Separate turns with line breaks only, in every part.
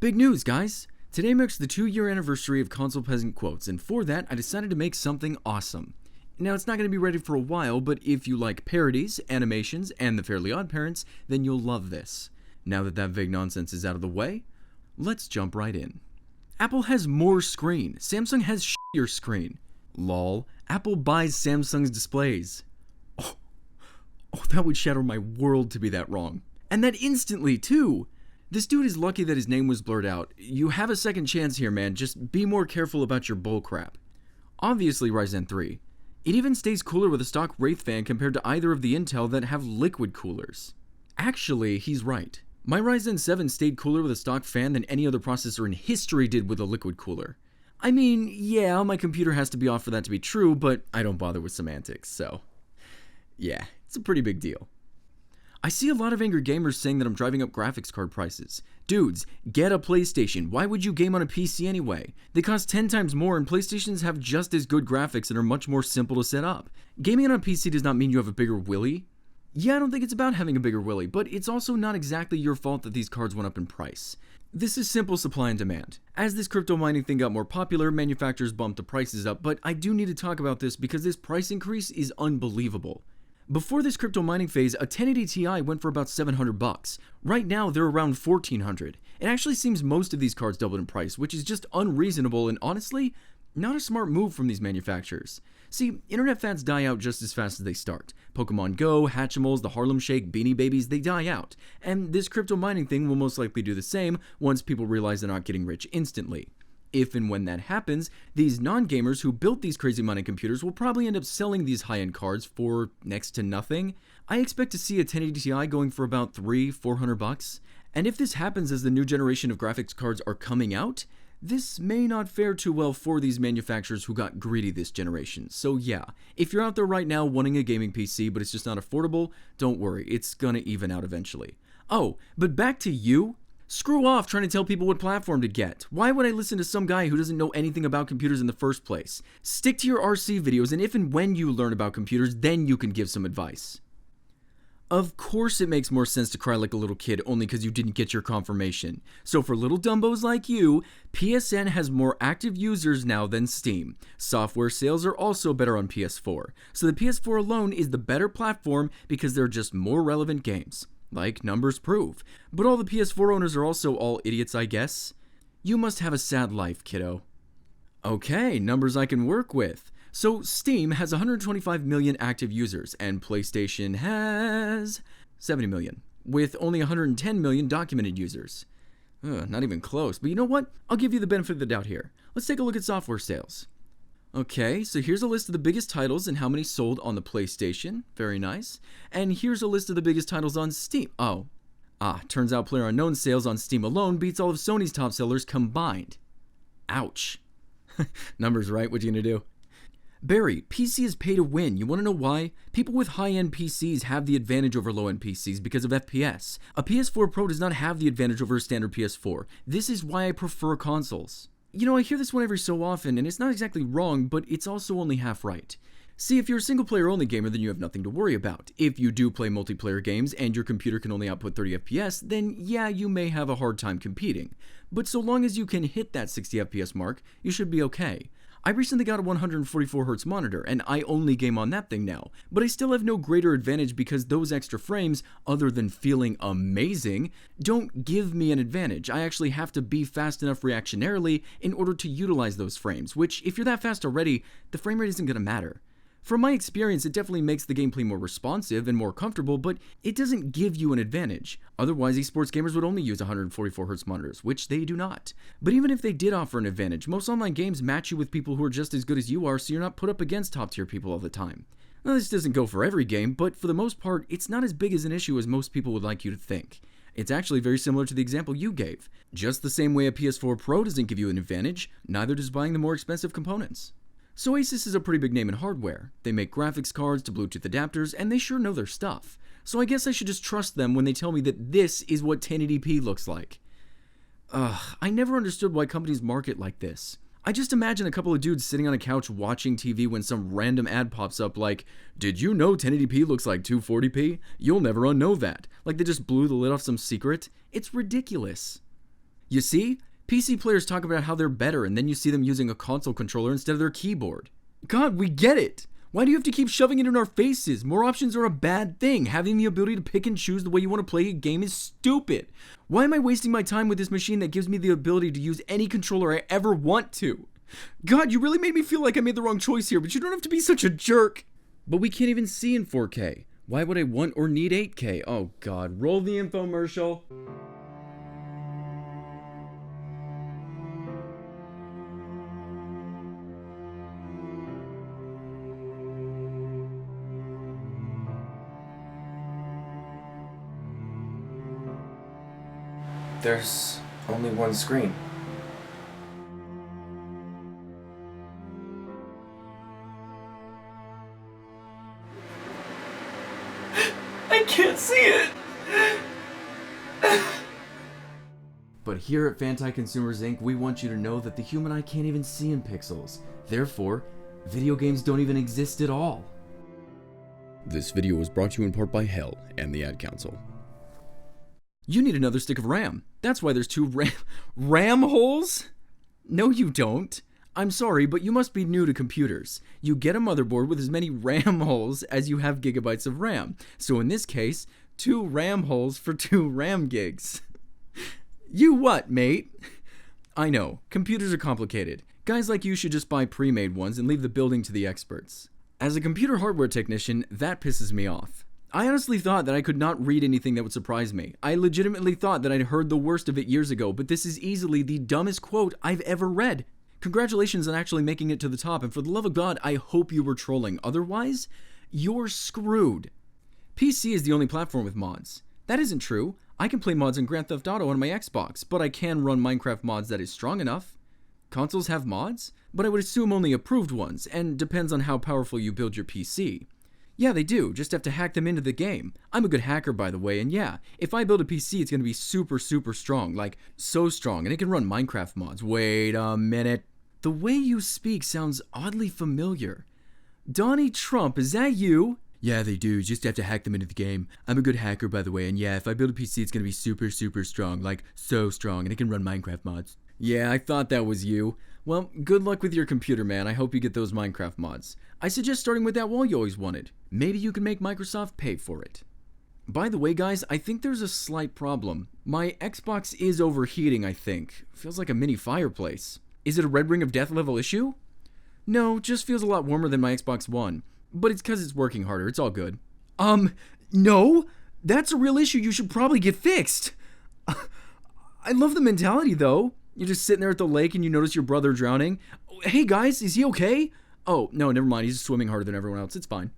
Big news, guys! Today marks the 2-year anniversary of Console Peasant Quotes, and for that, I decided to make something awesome. Now, it's not going to be ready for a while, but if you like parodies, animations, and the Fairly Odd Parents, then you'll love this. Now that vague nonsense is out of the way, let's jump right in. Apple has more screen. Samsung has shittier screen. Lol. Apple buys Samsung's displays. Oh, that would shatter my world to be that wrong. And that instantly, too. This dude is lucky that his name was blurred out. You have a second chance here, man. Just be more careful about your bullcrap. Obviously, Ryzen 3. It even stays cooler with a stock Wraith fan compared to either of the Intel that have liquid coolers. Actually, he's right. My Ryzen 7 stayed cooler with a stock fan than any other processor in history did with a liquid cooler. I mean, yeah, my computer has to be off for that to be true, but I don't bother with semantics, so... yeah, it's a pretty big deal. I see a lot of angry gamers saying that I'm driving up graphics card prices. Dudes, get a PlayStation. Why would you game on a PC anyway? They cost 10 times more and PlayStations have just as good graphics and are much more simple to set up. Gaming on a PC does not mean you have a bigger willy. Yeah, I don't think it's about having a bigger willy, but it's also not exactly your fault that these cards went up in price. This is simple supply and demand. As this crypto mining thing got more popular, manufacturers bumped the prices up, but I do need to talk about this because this price increase is unbelievable. Before this crypto mining phase, a 1080 Ti went for about $700. Right now, they're around $1,400. It actually seems most of these cards doubled in price, which is just unreasonable and honestly, not a smart move from these manufacturers. See, internet fads die out just as fast as they start. Pokemon Go, Hatchimals, the Harlem Shake, Beanie Babies, they die out. And this crypto mining thing will most likely do the same once people realize they're not getting rich instantly. If and when that happens, these non-gamers who built these crazy mining computers will probably end up selling these high-end cards for next to nothing. I expect to see a 1080 Ti going for about $300-400. And if this happens as the new generation of graphics cards are coming out, this may not fare too well for these manufacturers who got greedy this generation. So yeah, if you're out there right now wanting a gaming PC but it's just not affordable, don't worry, it's gonna even out eventually. Oh, but back to you. Screw off trying to tell people what platform to get. Why would I listen to some guy who doesn't know anything about computers in the first place? Stick to your RC videos, and if and when you learn about computers, then you can give some advice. Of course it makes more sense to cry like a little kid only because you didn't get your confirmation. So for little dumbos like you, PSN has more active users now than Steam. Software sales are also better on PS4. So the PS4 alone is the better platform because there are just more relevant games. Like numbers prove. But all the PS4 owners are also all idiots, I guess. You must have a sad life, kiddo. Okay, numbers I can work with. So Steam has 125 million active users, and PlayStation has 70 million, with only 110 million documented users. Not even close, but you know what? I'll give you the benefit of the doubt here. Let's take a look at software sales. Okay, so here's a list of the biggest titles and how many sold on the PlayStation. Very nice. And here's a list of the biggest titles on Steam. Turns out PlayerUnknown's sales on Steam alone beats all of Sony's top sellers combined. Ouch. Numbers, right? What you gonna do? Barry, PC is pay to win. You wanna know why? People with high-end PCs have the advantage over low-end PCs because of FPS. A PS4 Pro does not have the advantage over a standard PS4. This is why I prefer consoles. You know, I hear this one every so often, and it's not exactly wrong, but it's also only half right. See, if you're a single-player only gamer, then you have nothing to worry about. If you do play multiplayer games and your computer can only output 30 FPS, then yeah, you may have a hard time competing. But so long as you can hit that 60 FPS mark, you should be okay. I recently got a 144Hz monitor, and I only game on that thing now, but I still have no greater advantage because those extra frames, other than feeling amazing, don't give me an advantage. I actually have to be fast enough reactionarily in order to utilize those frames, which, if you're that fast already, the frame rate isn't going to matter. From my experience, it definitely makes the gameplay more responsive and more comfortable, but it doesn't give you an advantage. Otherwise, esports gamers would only use 144Hz monitors, which they do not. But even if they did offer an advantage, most online games match you with people who are just as good as you are, so you're not put up against top-tier people all the time. Now, this doesn't go for every game, but for the most part, it's not as big as an issue as most people would like you to think. It's actually very similar to the example you gave. Just the same way a PS4 Pro doesn't give you an advantage, neither does buying the more expensive components. So Asus is a pretty big name in hardware. They make graphics cards to Bluetooth adapters, and they sure know their stuff. So I guess I should just trust them when they tell me that this is what 1080p looks like. I never understood why companies market like this. I just imagine a couple of dudes sitting on a couch watching TV when some random ad pops up like, "Did you know 1080p looks like 240p? You'll never unknow that." Like they just blew the lid off some secret. It's ridiculous. You see? PC players talk about how they're better, and then you see them using a console controller instead of their keyboard. God, we get it! Why do you have to keep shoving it in our faces? More options are a bad thing. Having the ability to pick and choose the way you want to play a game is stupid. Why am I wasting my time with this machine that gives me the ability to use any controller I ever want to? God, you really made me feel like I made the wrong choice here, but you don't have to be such a jerk. But we can't even see in 4K. Why would I want or need 8K? Oh God, roll the infomercial. There's only one screen. I can't see it! But here at Fantai Consumers Inc., we want you to know that the human eye can't even see in pixels. Therefore, video games don't even exist at all. This video was brought to you in part by Hell and the Ad Council. You need another stick of RAM. That's why there's two RAM holes? No, you don't. I'm sorry, but you must be new to computers. You get a motherboard with as many RAM holes as you have gigabytes of RAM. So in this case, 2 RAM holes for 2 RAM gigs. You what, mate? I know, computers are complicated. Guys like you should just buy pre-made ones and leave the building to the experts. As a computer hardware technician, that pisses me off. I honestly thought that I could not read anything that would surprise me. I legitimately thought that I'd heard the worst of it years ago, but this is easily the dumbest quote I've ever read. Congratulations on actually making it to the top, and for the love of God, I hope you were trolling. Otherwise, you're screwed. PC is the only platform with mods. That isn't true. I can play mods in Grand Theft Auto on my Xbox, but I can run Minecraft mods that is strong enough. Consoles have mods, but I would assume only approved ones, and depends on how powerful you build your PC. Yeah, they do, just have to hack them into the game. I'm a good hacker, by the way, and yeah, if I build a PC, it's gonna be super strong, like, so strong, and it can run Minecraft mods. Wait a minute. The way you speak sounds oddly familiar. Donnie Trump, is that you? Yeah, they do, just have to hack them into the game. I'm a good hacker, by the way, and yeah, if I build a PC, it's gonna be super strong, like, so strong, and it can run Minecraft mods. Yeah, I thought that was you. Well, good luck with your computer, man. I hope you get those Minecraft mods. I suggest starting with that wall you always wanted. Maybe you can make Microsoft pay for it. By the way, guys, I think there's a slight problem. My Xbox is overheating, I think. Feels like a mini fireplace. Is it a Red Ring of Death level issue? No, just feels a lot warmer than my Xbox One. But it's because it's working harder. It's all good. No? That's a real issue you should probably get fixed. I love the mentality, though. You're just sitting there at the lake and you notice your brother drowning. Hey guys, is he okay? Oh, no, never mind. He's just swimming harder than everyone else. It's fine.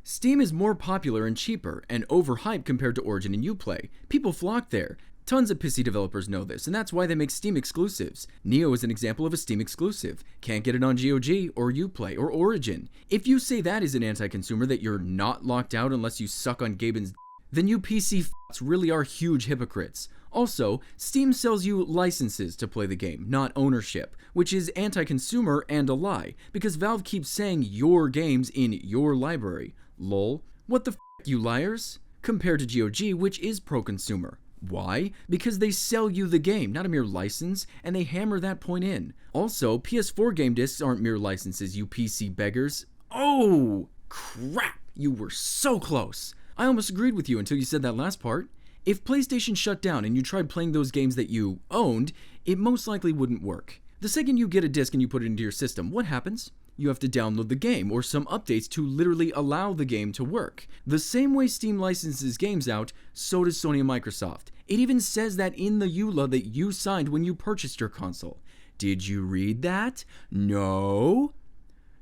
Steam is more popular and cheaper and overhyped compared to Origin and Uplay. People flock there. Tons of pissy developers know this, and that's why they make Steam exclusives. Neo is an example of a Steam exclusive. Can't get it on GOG or Uplay or Origin. If you say that is an anti-consumer, that you're not locked out unless you suck on Gaben's then you PC f***s really are huge hypocrites. Also, Steam sells you licenses to play the game, not ownership, which is anti-consumer and a lie, because Valve keeps saying your games in your library. Lol. What the f***, you liars? Compared to GOG, which is pro-consumer. Why? Because they sell you the game, not a mere license, and they hammer that point in. Also, PS4 game discs aren't mere licenses, you PC beggars. Oh, crap! You were so close! I almost agreed with you until you said that last part. If PlayStation shut down and you tried playing those games that you owned, it most likely wouldn't work. The second you get a disc and you put it into your system, what happens? You have to download the game or some updates to literally allow the game to work. The same way Steam licenses games out, so does Sony and Microsoft. It even says that in the EULA that you signed when you purchased your console. Did you read that? No?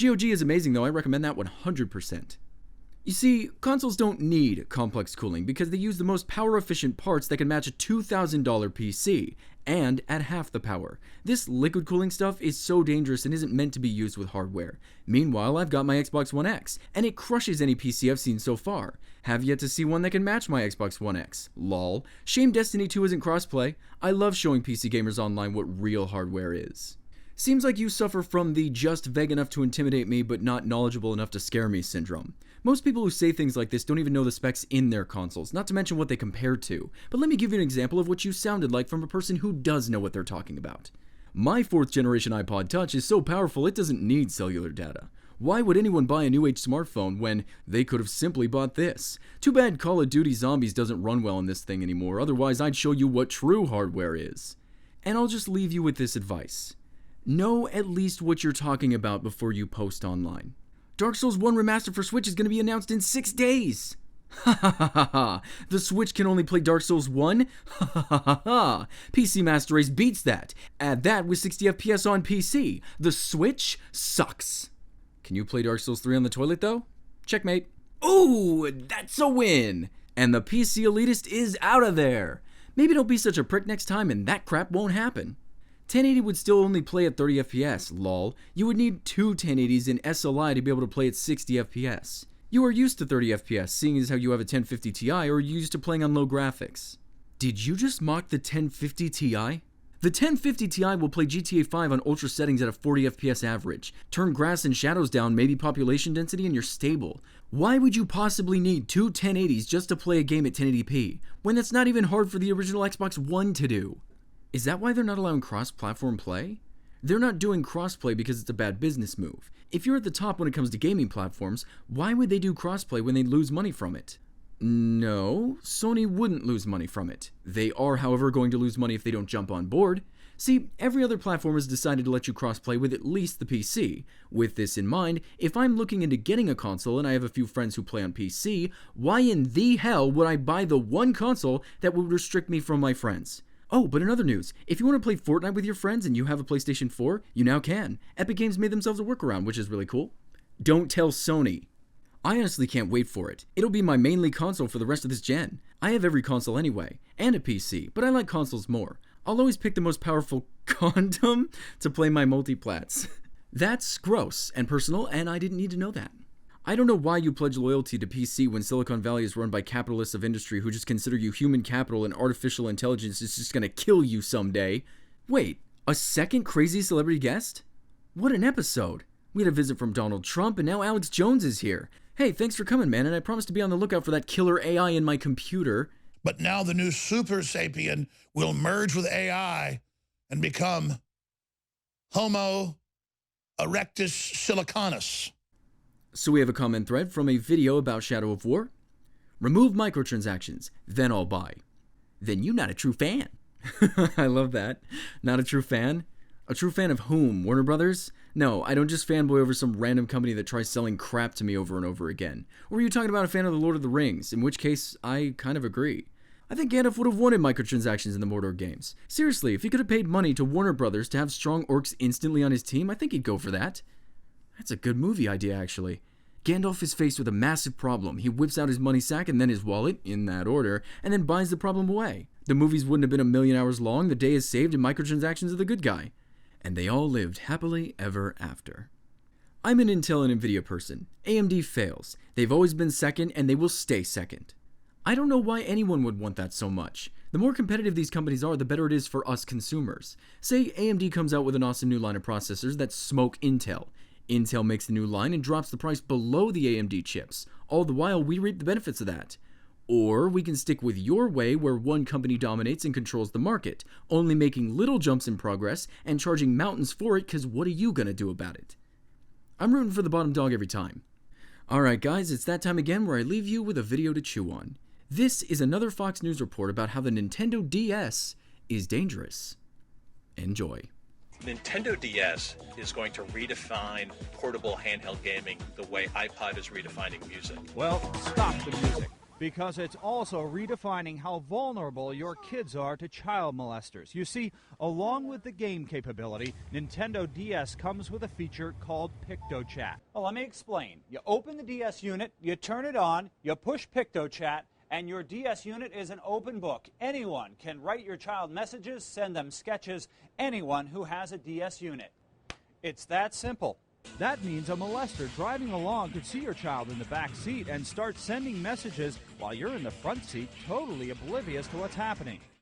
GOG is amazing though, I recommend that 100%. You see, consoles don't need complex cooling because they use the most power-efficient parts that can match a $2,000 PC, and at half the power. This liquid cooling stuff is so dangerous and isn't meant to be used with hardware. Meanwhile, I've got my Xbox One X, and it crushes any PC I've seen so far. Have yet to see one that can match my Xbox One X. Lol. Shame Destiny 2 isn't crossplay. I love showing PC gamers online what real hardware is. Seems like you suffer from the just vague enough to intimidate me but not knowledgeable enough to scare me syndrome. Most people who say things like this don't even know the specs in their consoles, not to mention what they compare to. But let me give you an example of what you sounded like from a person who does know what they're talking about. My 4th generation iPod Touch is so powerful it doesn't need cellular data. Why would anyone buy a new age smartphone when they could have simply bought this? Too bad Call of Duty Zombies doesn't run well on this thing anymore, otherwise I'd show you what true hardware is. And I'll just leave you with this advice. Know at least what you're talking about before you post online. Dark Souls 1 Remastered for Switch is going to be announced in 6 days! Ha ha ha ha ha! The Switch can only play Dark Souls 1? Ha ha ha ha ha! PC Master Race beats that! Add that with 60 FPS on PC! The Switch sucks! Can you play Dark Souls 3 on the toilet though? Checkmate. Ooh, that's a win! And the PC elitist is out of there! Maybe don't be such a prick next time and that crap won't happen. 1080 would still only play at 30 FPS, lol. You would need 2 1080s in SLI to be able to play at 60 FPS. You are used to 30 FPS, seeing as how you have a 1050 Ti or are used to playing on low graphics. Did you just mock the 1050 Ti? The 1050 Ti will play GTA 5 on ultra settings at a 40 FPS average. Turn grass and shadows down, maybe population density, and you're stable. Why would you possibly need 2 1080s just to play a game at 1080p, when that's not even hard for the original Xbox One to do? Is that why they're not allowing cross-platform play? They're not doing crossplay because it's a bad business move. If you're at the top when it comes to gaming platforms, why would they do crossplay when they lose money from it? No, Sony wouldn't lose money from it. They are, however, going to lose money if they don't jump on board. See, every other platform has decided to let you crossplay with at least the PC. With this in mind, if I'm looking into getting a console and I have a few friends who play on PC, why in the hell would I buy the one console that would restrict me from my friends? Oh, but in other news, if you want to play Fortnite with your friends and you have a PlayStation 4, you now can. Epic Games made themselves a workaround, which is really cool. Don't tell Sony. I honestly can't wait for it. It'll be my mainly console for the rest of this gen. I have every console anyway, and a PC, but I like consoles more. I'll always pick the most powerful condom to play my multiplats. That's gross and personal, and I didn't need to know that. I don't know why you pledge loyalty to PC when Silicon Valley is run by capitalists of industry who just consider you human capital and artificial intelligence is just gonna kill you someday. Wait, a second crazy celebrity guest? What an episode. We had a visit from Donald Trump and now Alex Jones is here. Hey, thanks for coming, man, and I promise to be on the lookout for that killer AI in my computer.
But now the new super sapien will merge with AI and become Homo erectus siliconus.
So we have a comment thread from a video about Shadow of War. Remove microtransactions, then I'll buy. Then you're not a true fan. I love that. Not a true fan? A true fan of whom? Warner Brothers? No, I don't just fanboy over some random company that tries selling crap to me over and over again. Or are you talking about a fan of The Lord of the Rings? In which case, I kind of agree. I think Gandalf would have wanted microtransactions in the Mordor games. Seriously, if he could have paid money to Warner Brothers to have strong orcs instantly on his team, I think he'd go for that. That's a good movie idea, actually. Gandalf is faced with a massive problem. He whips out his money sack and then his wallet, in that order, and then buys the problem away. The movies wouldn't have been 1,000,000 hours long, the day is saved, and microtransactions are the good guy. And they all lived happily ever after. I'm an Intel and Nvidia person. AMD fails. They've always been second, and they will stay second. I don't know why anyone would want that so much. The more competitive these companies are, the better it is for us consumers. Say AMD comes out with an awesome new line of processors that smoke Intel. Intel makes the new line and drops the price below the AMD chips. All the while, we reap the benefits of that. Or we can stick with your way where one company dominates and controls the market, only making little jumps in progress and charging mountains for it because what are you going to do about it? I'm rooting for the bottom dog every time. Alright guys, it's that time again where I leave you with a video to chew on. This is another Fox News report about how the Nintendo DS is dangerous. Enjoy.
Nintendo DS is going to redefine portable handheld gaming the way iPod is redefining music.
Well, stop the music, because it's also redefining how vulnerable your kids are to child molesters. You see, along with the game capability, Nintendo DS comes with a feature called PictoChat. Well, let me explain. You open the DS unit, you turn it on, you push PictoChat, and your DS unit is an open book. Anyone can write your child messages, send them sketches, anyone who has a DS unit. It's that simple. That means a molester driving along could see your child in the back seat and start sending messages while you're in the front seat, totally oblivious to what's happening.